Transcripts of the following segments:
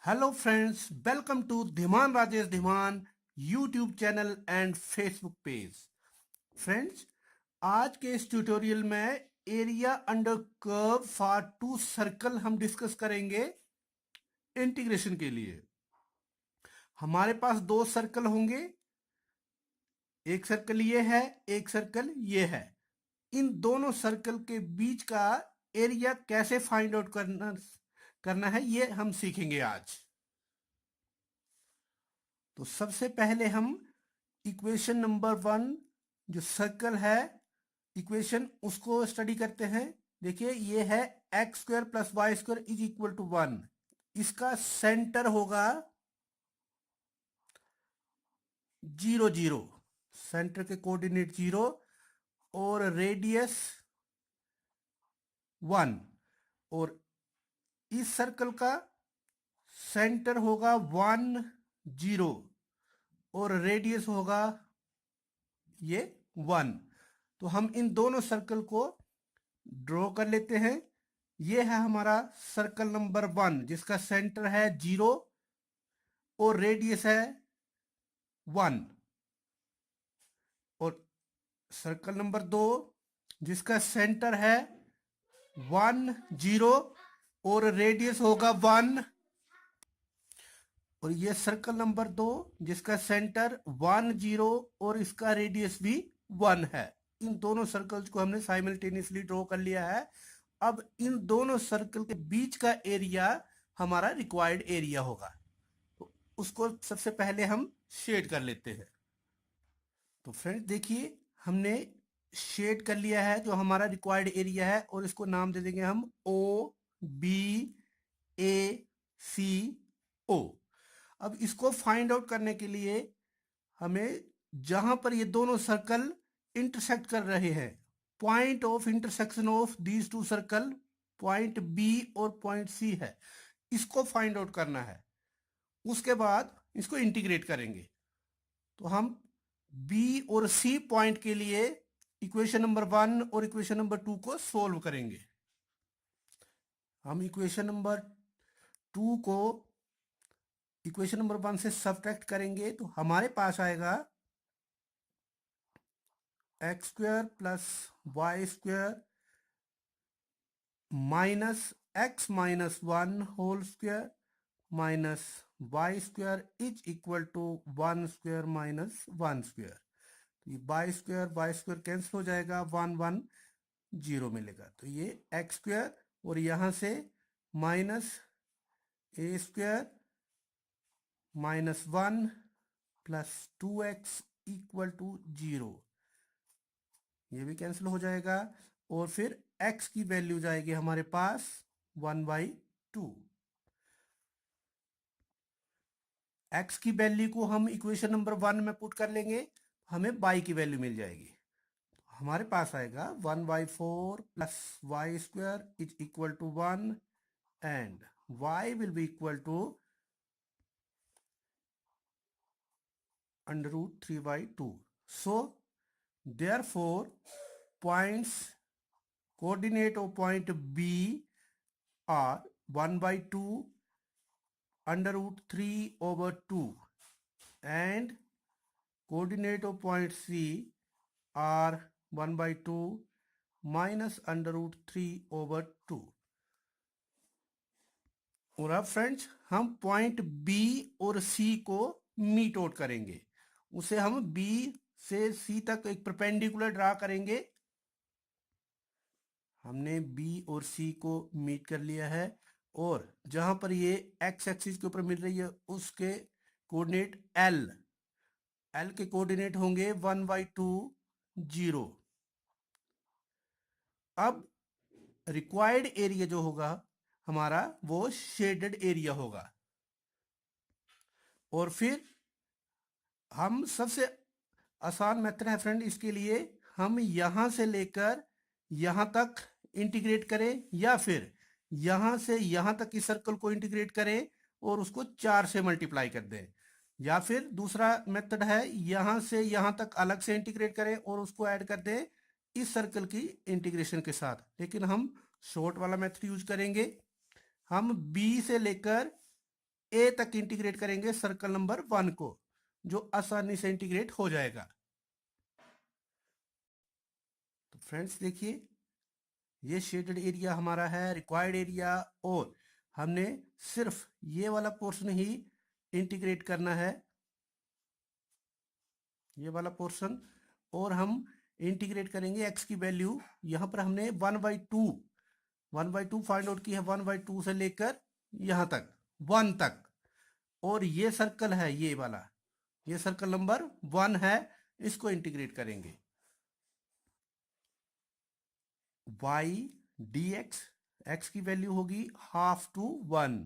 Hello friends, welcome to Dhiman Rajesh Dhiman YouTube channel and Facebook page. Friends, आज के इस tutorial में area under curve for two circle हम discuss करेंगे। इंटीग्रेशन के लिए हमारे पास दो सर्कल होंगे, एक सर्कल ये है, एक सर्कल ये है। इन दोनों सर्कल के बीच का एरिया कैसे फाइंड आउट करना है ये हम सीखेंगे आज। तो सबसे पहले हम इक्वेशन नंबर 1 जो सर्कल है इक्वेशन उसको स्टडी करते हैं। देखिए ये है x square plus y square is equal to 1। इसका सेंटर होगा 0 0, सेंटर के कोऑर्डिनेट 0 और रेडियस 1। और इस सर्कल का सेंटर होगा 1 0 और रेडियस होगा ये 1। तो हम इन दोनों सर्कल को ड्रॉ कर लेते हैं। ये है हमारा सर्कल नंबर 1 जिसका सेंटर है 0 और रेडियस है 1। और सर्कल नंबर 2 जिसका सेंटर है 1 0 और रेडियस होगा 1। और ये सर्कल नंबर 2 जिसका सेंटर 1 0 और इसका रेडियस भी 1 है। इन दोनों सर्कल्स को हमने साइमल्टेनियसली ड्रॉ कर लिया है। अब इन दोनों सर्कल के बीच का एरिया हमारा रिक्वायर्ड एरिया होगा, तो उसको सबसे पहले हम शेड कर लेते हैं। तो फ्रेंड्स देखिए हमने शेड कर लिया है जो हमारा रिक्वायर्ड एरिया है, और इसको नाम दे देंगे हम ओ बी ए सी ओ। अब इसको फाइंड आउट करने के लिए हमें जहां पर ये दोनों सर्कल इंटरसेक्ट कर रहे हैं, point of intersection of these two circle point B और पॉइंट सी है, इसको फाइंड आउट करना है। उसके बाद इसको इंटीग्रेट करेंगे। तो हम बी और सी पॉइंट के लिए इक्वेशन नंबर 1 और इक्वेशन नंबर 2 को सोल्व करेंगे। हम इक्वेशन नंबर 2 को इक्वेशन नंबर 1 से सब्ट्रैक्ट करेंगे तो हमारे पास आएगा x square plus y square minus x minus 1 whole square minus y square is equal to 1 square minus 1 square. तो ये वाई स्क्वायर कैंसिल हो जाएगा, 1 1 0 मिलेगा। तो ये एक्स स्क्वायर और यहां से minus a square minus 1 plus 2x equal to 0, ये भी कैंसिल हो जाएगा। और फिर x की वैल्यू जाएगी हमारे पास 1/2। x की वैल्यू को हम इक्वेशन नंबर 1 में पुट कर लेंगे, हमें y की वैल्यू मिल जाएगी। हमारे पास आएगा 1/4 plus y square is equal to 1 and y will be equal to under root 3/2. So therefore points coordinate of point B are 1/2 under root 3/2 and coordinate of point C are 1/2 minus under root 3/2। और अब friends हम point B और C को meet out करेंगे। उसे हम B से C तक एक परपेंडिकुलर ड्रा करेंगे। हमने B और C को मीट कर लिया है, और जहां पर ये x एक्सिस के ऊपर मिल रही है उसके कोऑर्डिनेट L के कोऑर्डिनेट होंगे 1/2 0। अब रिक्वायर्ड एरिया जो होगा हमारा वो शेडेड एरिया होगा। और फिर हम सबसे आसान मेथड है फ्रेंड इसके लिए, हम यहां से लेकर यहां तक इंटीग्रेट करें या फिर यहां से यहां तक इस सर्कल को इंटीग्रेट करें और उसको 4 से मल्टीप्लाई कर दें, या फिर दूसरा मेथड है यहां से यहां तक अलग से इंटीग्रेट करें और उसको ऐड कर दें इस सर्कल की इंटीग्रेशन के साथ। लेकिन हम शॉर्ट वाला मेथड यूज करेंगे। हम बी से लेकर ए तक इंटीग्रेट करेंगे सर्कल नंबर 1 को, जो आसानी से इंटीग्रेट हो जाएगा। तो फ्रेंड्स देखिए, ये शेडेड एरिया हमारा है रिक्वायर्ड एरिया, और हमने सिर्फ ये वाला पोर्शन ही इंटीग्रेट करना है, ये वाला पोर्शन, और हम इंटीग्रेट करेंगे एक्स की वैल्यू। यहां पर हमने 1/2 फाइंड आउट की है, 1/2 से लेकर यहां तक 1 तक, और ये सर्कल है ये वाला, ये सर्कल नंबर 1 है, इसको इंटीग्रेट करेंगे। y dx, x की वैल्यू होगी 1/2 to 1,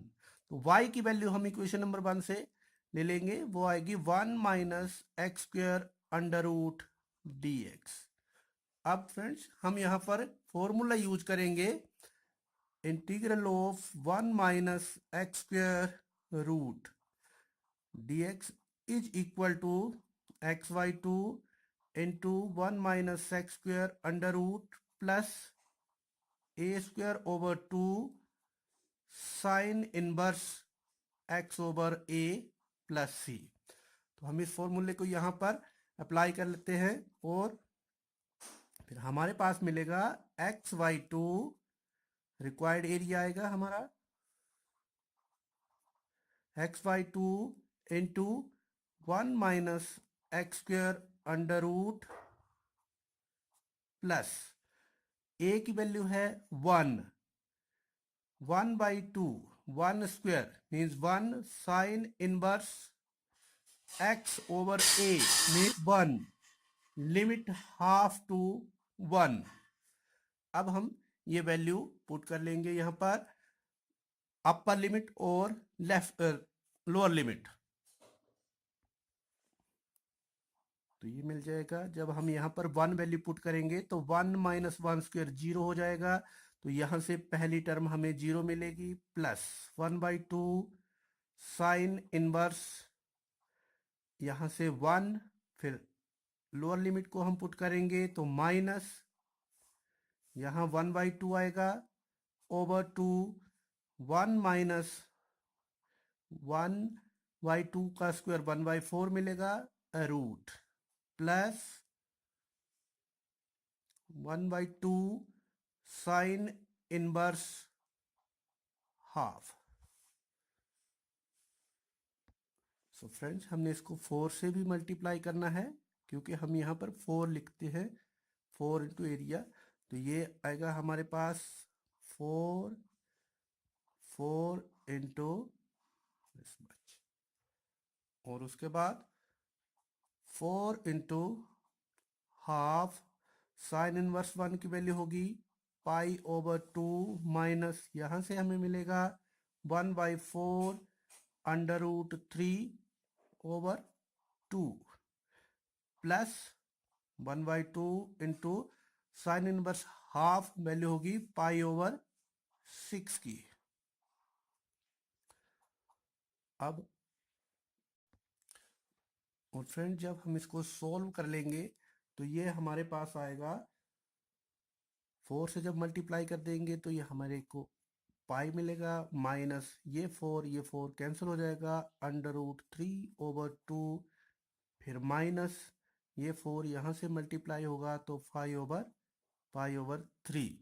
तो y की वैल्यू हम इक्वेशन नंबर 1 से ले लेंगे, वो आएगी 1 minus x square under root d x. अब फ्रेंड्स हम यहां पर फॉर्मूला यूज करेंगे, integral of 1 minus x square root dx is equal to xy2 into 1 minus x square under root plus a square over 2 sine inverse x over a plus c. तो हम इस फॉर्मूले को यहां पर अप्लाई कर लेते हैं, और फिर हमारे पास मिलेगा xy2, रिक्वायर्ड एरिया आएगा हमारा xy2 into 1 minus x square under root plus a की वैल्यू है 1/2, 1 square means 1 sine inverse x over a means 1, limit 1/2 to 1। अब हम ये वैल्यू पुट कर लेंगे यहां पर, अपर लिमिट और लेफ्ट लोअर लिमिट, तो ये मिल जाएगा। जब हम यहाँ पर 1 वैल्यू पुट करेंगे तो 1 माइनस 1 स्क्वेयर 0 हो जाएगा, तो यहां से पहली टर्म हमें 0 मिलेगी, प्लस 1/2 साइन इनवर्स, यहां से 1, फिर लोअर लिमिट को हम पुट करेंगे तो माइनस, यहां 1/2 आएगा ओवर 2, 1 माइनस 1/2 का स्क्वायर 1/4 मिलेगा root, plus 1/2 sine inverse half. So friends हमने इसको 4 से भी मल्टीप्लाई करना है, क्योंकि हम यहाँ पर 4 लिखते हैं, 4 इंटू एरिया, तो ये आएगा हमारे पास 4 इंटू दिस मच, और उसके बाद 4 इंटू हाफ साइन इनवर्स 1 की वैल्यू होगी पाई ओवर 2, माइनस यहां से हमें मिलेगा 1/4 under root 3 over 2, plus 1/2 into sine inverse half value होगी पाई ओवर 6 की। अब और फ्रेंड जब हम इसको सोल्व कर लेंगे तो ये हमारे पास आएगा, 4 से जब मल्टीप्लाई कर देंगे तो ये हमारे को पाई मिलेगा, माइनस ये 4 कैंसिल हो जाएगा, अंडर रूट 3 ओवर 2, फिर माइनस ये 4 यहाँ से मल्टीप्लाई होगा तो पाई ओवर 3,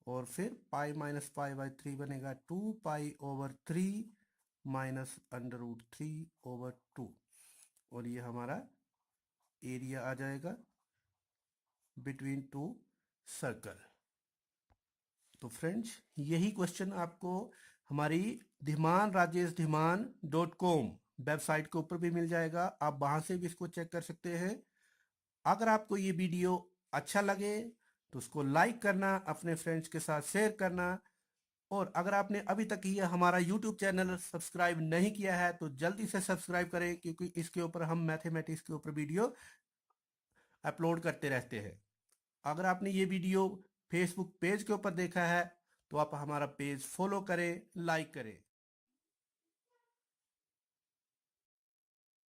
और फिर पाई माइनस पाई बाई 3 बनेगा 2 pi over 3 minus under root 3 over 2, और ये हमारा एरिया आ जाएगा बिटवीन टू सर्कल। तो फ्रेंड्स यही क्वेश्चन आपको हमारी dhimanrajeshdiman.com वेबसाइट के ऊपर भी मिल जाएगा, आप वहां से भी इसको चेक कर सकते हैं। अगर आपको ये वीडियो अच्छा लगे तो उसको लाइक करना, अपने फ्रेंड्स के साथ शेयर करना, और अगर आपने अभी तक ये हमारा YouTube चैनल सब्सक्राइब नहीं किया है तो जल्दी से सब्सक्राइब करें, क्योंकि इसके ऊपर हम मैथमेटिक्स के ऊपर वीडियो अपलोड करते रहते हैं। अगर आपने ये वीडियो फेसबुक पेज के ऊपर देखा है तो आप हमारा पेज फॉलो करें, लाइक करें।